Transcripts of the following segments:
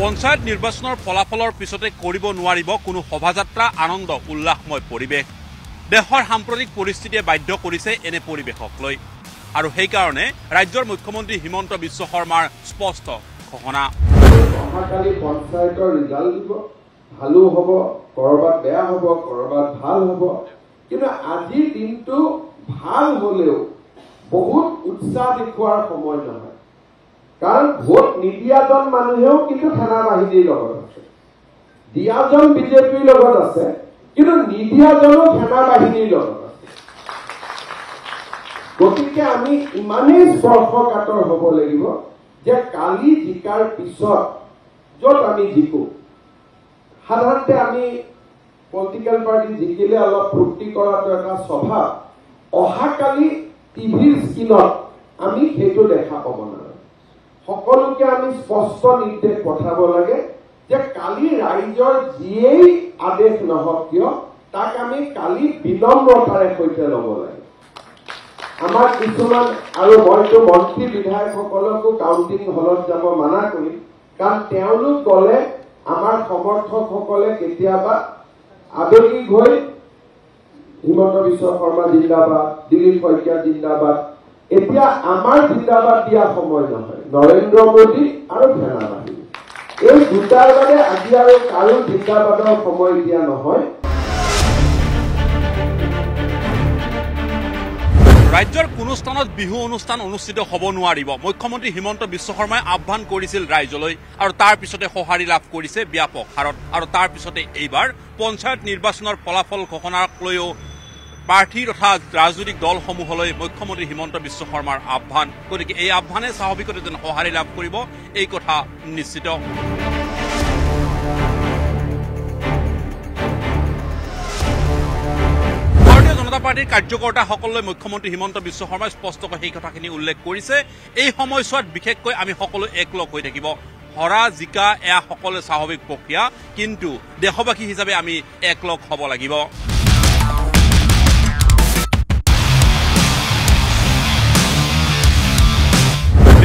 পঞ্চায়ত নিৰ্বাচনৰ ফলাফলৰ পিছতে কৰিব নোৱাৰিব কোনো শোভাযাত্ৰা আনন্দ উল্লাসময় পৰিৱেশ দেশৰ সাম্প্ৰতিক পৰিস্থিতিয়ে বাধ্য কৰিছে এনে পৰিৱেশক লৈ আৰু সেইকাৰণে ৰাজ্যৰ মুখ্যমন্ত্ৰী হিমন্ত বিশ্ব শৰ্মাৰ স্পষ্ট ঘোষণা অহাকালি পঞ্চায়তৰ ৰিজাল্ট দিব ভালো হ'ব কৰবাত বেয়া হ'ব কৰবাত ভাল হ'ব কিন্তু আজিৰ দিনটো ভাল হলেও বহুত উৎসাহ দেখুৱাৰ সময় নহয় কাৰণ ভোট নিদিয়াজন মানুহেও কিন্তু সেনা বাহিনীৰ লগত আছে দিয়াজন বিজেপিৰ লগত আছে কিন্তু নিদিয়াজনো সেনা বাহিনীৰ লগত আছে গতিকে আমি ইমানেই স্পৰ্শকাতৰ হ'ব লাগিব যে কালি জিকাৰ পিছত য'ত আমি জিকো সাধাৰণতে আমি পলিটিকেল পাৰ্টি জিকিলে অলপ ফূৰ্তি কৰাটো এটা স্বভাৱ অহাকালি টিভিৰ স্ক্ৰীণত আমি সেইটো দেখা পাব নালাগে সকলোকে আমি স্পষ্ট নিৰ্দেশ পঠাব লাগে যে কালি ৰাইজৰ যিয়েই আদেশ নহওক কিয় তাক আমি কালি বিনম্ৰতাৰে সৈতে ল'ব লাগে আমাৰ কিছুমান আৰু মইতো মন্ত্ৰী বিধায়কসকলকো কাউণ্টিং হলত যাব মানা কৰিম কাৰণ তেওঁলোক গ'লে আমাৰ সমৰ্থকসকলে কেতিয়াবা আবেগিক হৈ হিমন্ত বিশ্ব শৰ্মা জিন্দাবাদ দিলীপ শইকীয়া জিন্দাবাদ এতিয়া আমাৰ জিন্দাবাদ দিয়া সময় নহয় নৰেন্দ্ৰ মোদী আৰু সেনা বাহিনী এই দুটাৰ বাবে আজি আৰু কাৰো জিন্দাবাদৰ সময় দিয়া নহয় ৰাজ্যৰ কোনো স্থানত বিহু অনুষ্ঠান অনুষ্ঠিত হ'ব নোৱাৰিব মুখ্যমন্ত্ৰী হিমন্ত বিশ্ব শৰ্মাই আহ্বান কৰিছিল ৰাইজলৈ আৰু তাৰ পিছতে সঁহাৰি লাভ কৰিছে ব্যাপক হাৰত আৰু তাৰ পিছতে এইবাৰ পঞ্চায়ত নিৰ্বাচনৰ ফলাফল ঘোষণাক লৈও প্ৰাৰ্থী তথা ৰাজনৈতিক দলসমূহলৈ মুখ্যমন্ত্ৰী হিমন্ত বিশ্ব শৰ্মাৰ আহ্বান গতিকে এই আহ্বানে স্বাভাৱিকতে যেন সঁহাৰি লাভ কৰিব এই কথা নিশ্চিত জনতা পাৰ্টিৰ কাৰ্যকৰ্তাসকললৈ মুখ্যমন্ত্ৰী হিমন্ত বিশ্ব শৰ্মাই স্পষ্টকৈ সেই কথাখিনি উল্লেখ কৰিছে এই সময়ছোৱাত বিশেষকৈ আমি সকলো একলগ হৈ থাকিব হৰা জিকা এয়া সকলো স্বাভাৱিক প্ৰক্ৰিয়া কিন্তু দেশবাসী হিচাপে আমি একলগ হ'ব লাগিব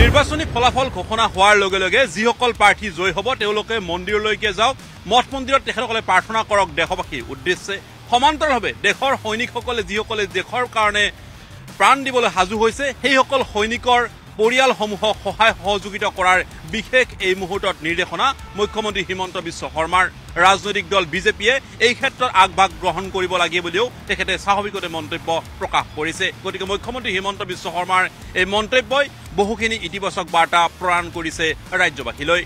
নিৰ্বাচনী ফলাফল ঘোষণা হোৱাৰ লগে লগে যিসকল প্ৰাৰ্থী জয়ী হ'ব তেওঁলোকে মন্দিৰলৈকে যাওক মঠ মন্দিৰত তেখেতসকলে প্ৰাৰ্থনা কৰক দেশবাসীৰ উদ্দেশ্যে সমান্তৰালভাৱে দেশৰ সৈনিকসকলে যিসকলে দেশৰ কাৰণে প্ৰাণ দিবলৈ সাজু হৈছে সেইসকল সৈনিকৰ পৰিয়ালসমূহক সহায় সহযোগিতা কৰাৰ বিশেষ এই মুহূৰ্তত নিৰ্দেশনা মুখ্যমন্ত্ৰী হিমন্ত বিশ্ব শৰ্মাৰ ৰাজনৈতিক দল বিজেপিয়ে এই ক্ষেত্ৰত আগভাগ গ্ৰহণ কৰিব লাগে বুলিও তেখেতে স্বাভাৱিকতে মন্তব্য প্ৰকাশ কৰিছে গতিকে মুখ্যমন্ত্ৰী হিমন্ত বিশ্ব শৰ্মাৰ এই মন্তব্যই বহুখিনি ইতিবাচক বাৰ্তা প্ৰদান কৰিছে ৰাজ্যবাসীলৈ